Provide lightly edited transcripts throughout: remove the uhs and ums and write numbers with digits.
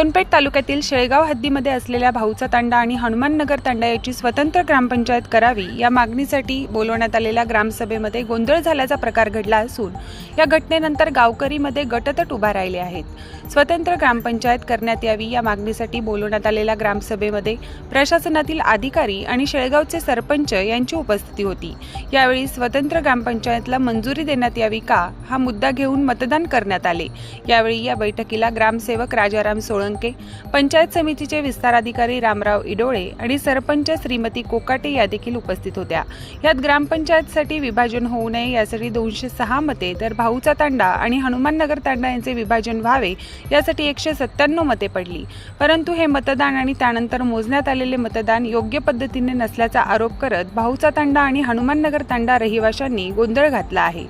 सोनपेठ तालुक्यातील शेळगाव हद्दीमध्ये असलेल्या भाऊचा तांडा आणि हनुमाननगर तांडा याची स्वतंत्र ग्रामपंचायत करावी या मागणीसाठी बोलवण्यात आलेल्या ग्रामसभेमध्ये गोंधळ झाल्याचा प्रकार घडला असून या घटनेनंतर गावकरीमध्ये गटतट उभा राहिले आहेत। स्वतंत्र ग्रामपंचायत करण्यात यावी या मागणीसाठी बोलवण्यात आलेल्या ग्रामसभेमध्ये प्रशासनातील अधिकारी आणि शेळगावचे सरपंच यांची उपस्थिती होती। यावेळी स्वतंत्र ग्रामपंचायतला मंजुरी देण्यात यावी का हा मुद्दा घेऊन मतदान करण्यात आले। यावेळी या बैठकीला ग्रामसेवक राजाराम सोळंके, पंचायत समितीचे विस्तार अधिकारी रामराव इडोळे आणि सरपंच श्रीमती कोकाटे या देखील उपस्थित होत्या। यात ग्रामपंचायतसाठी विभाजन होऊ नये यासाठी 206 मते तर भाऊचा तांडा आणि हनुमाननगर तांडा यांचे विभाजन व्हावे यासाठी 197 मते पडली। परंतु हे मतदान आणि त्यानंतर मोजण्यात आलेले मतदान योग्य पद्धतीने नसल्याचा आरोप करत भाऊचा तांडा आणि हनुमाननगर तांडा रहिवाशांनी गोंधळ घातला आहे।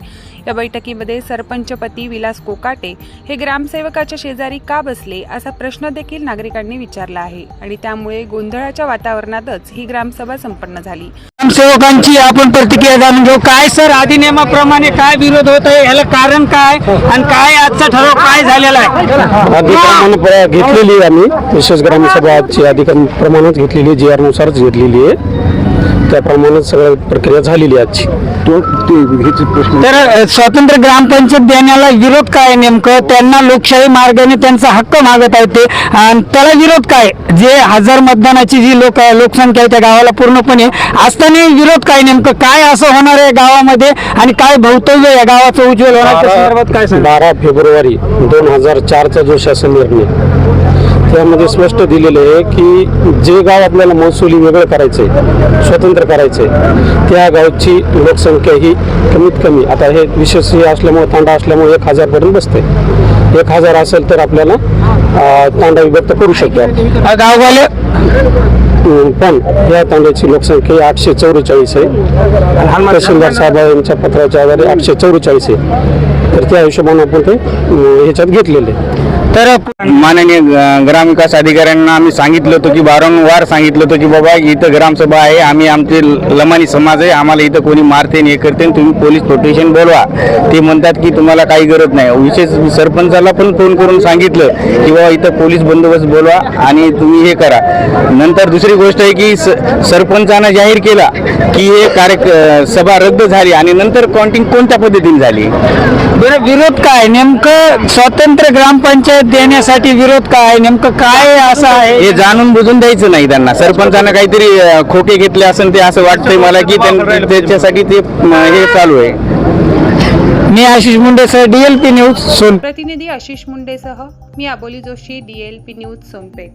या बैठकीमध्ये सरपंचपती विलास कोकाटे हे ग्रामसेवकाच्या शेजारी का बसले असा प्रश्न देखील नागरिकांनी विचारला आहे आणि त्यामुळे गोंधळाच्या वातावरणातच ही ग्रामसभा संपन्न झाली। ग्रामसेवकांची आपण प्रतिक्रिया जाणून घेऊ। काय सर, अधिनियमाप्रमाणे काय विरोध होत आहे, याला कारण काय आणि काय आजचा ठराव काय झालेला आहे? अधिकाऱ्यांनी घेतलेली आम्ही विशेष ग्रामसभा आजची अधिकाऱ्यांप्रमाणेच घेतलेली, जी आर नुसारच घेतलेली आहे, त्याप्रमाणे सगळी प्रक्रिया झालेली आजची। तर स्वतंत्र ग्रामपंचायत देण्याला विरोध काय नेमकं? त्यांना लोकशाही मार्गाने त्यांचा हक्क मागत आहेत ते, आणि त्याला विरोध काय? जे 1000 मतदानाची जी लोकसंख्या आहे त्या गावाला पूर्णपणे असताना विरोध काय? नेमकं काय असं होणार आहे गावामध्ये आणि काय भवितव्य या गावाचं उज्ज्वल होणार त्या संदर्भात काय सांगा? 12 फेब्रुवारी 2004चा जो शासन निर्णय त्यामध्ये स्पष्ट दिलेलं आहे की जे गाव आपल्याला महसुली वेगळं करायचंय, स्वतंत्र करायचंय, त्या गावची लोकसंख्या ही कमीत कमी, आता हे विशेष असल्यामुळे तांडा असल्यामुळे 1000 पर्यंत बसते। 1000 असेल तर आपल्याला तांडा विभक्त करू शकतो गाववाले। पण या तांड्याची लोकसंख्या 844 आहे। तहसीलदार साहेब यांच्या पत्राच्या आधारे 844 आहे। तर त्या हिशोबाने आपण ते ह्याच्यात घेतलेले। तर माननीय ग्रामविकास अधिकाऱ्यांना आम्ही सांगितलं होतं की वारंवार सांगितलं होतं की बाबा इथं ग्रामसभा आहे, आम्ही आमचे लमानी समाज आहे, आम्हाला इथं कोणी मारते हे करते, तुम्ही पोलीस प्रोटेक्शन बोलवा। ते म्हणतात की तुम्हाला काही गरज नाही। विशेष सरपंचाला पण फोन करून सांगितलं की बाबा इथं पोलीस बंदोबस्त बोलवा आणि तुम्ही हे करा। नंतर दुसरी गोष्ट आहे की सरपंचानं जाहीर केला की हे सभा रद्द झाली आणि नंतर काउंटिंग कोणत्या पद्धतीने झाली? बरं, विरोध काय नेमकं? स्वतंत्र ग्रामपंचायत देण्यासाठी विरोध काय नेमकं काय असं आहे? हे जाणून बुजून द्यायचं नाही त्यांना। सरपंचानं काहीतरी खोके घेतले असेल ते असं वाटतंय मला की त्याच्यासाठी ते हे चालू आहे। मी आशिष मुंडेसह DLP न्यूज सोनपेठ। प्रतिनिधी आशिष मुंडेसह मी अबोली जोशी, DLP न्यूज सोनपेठ।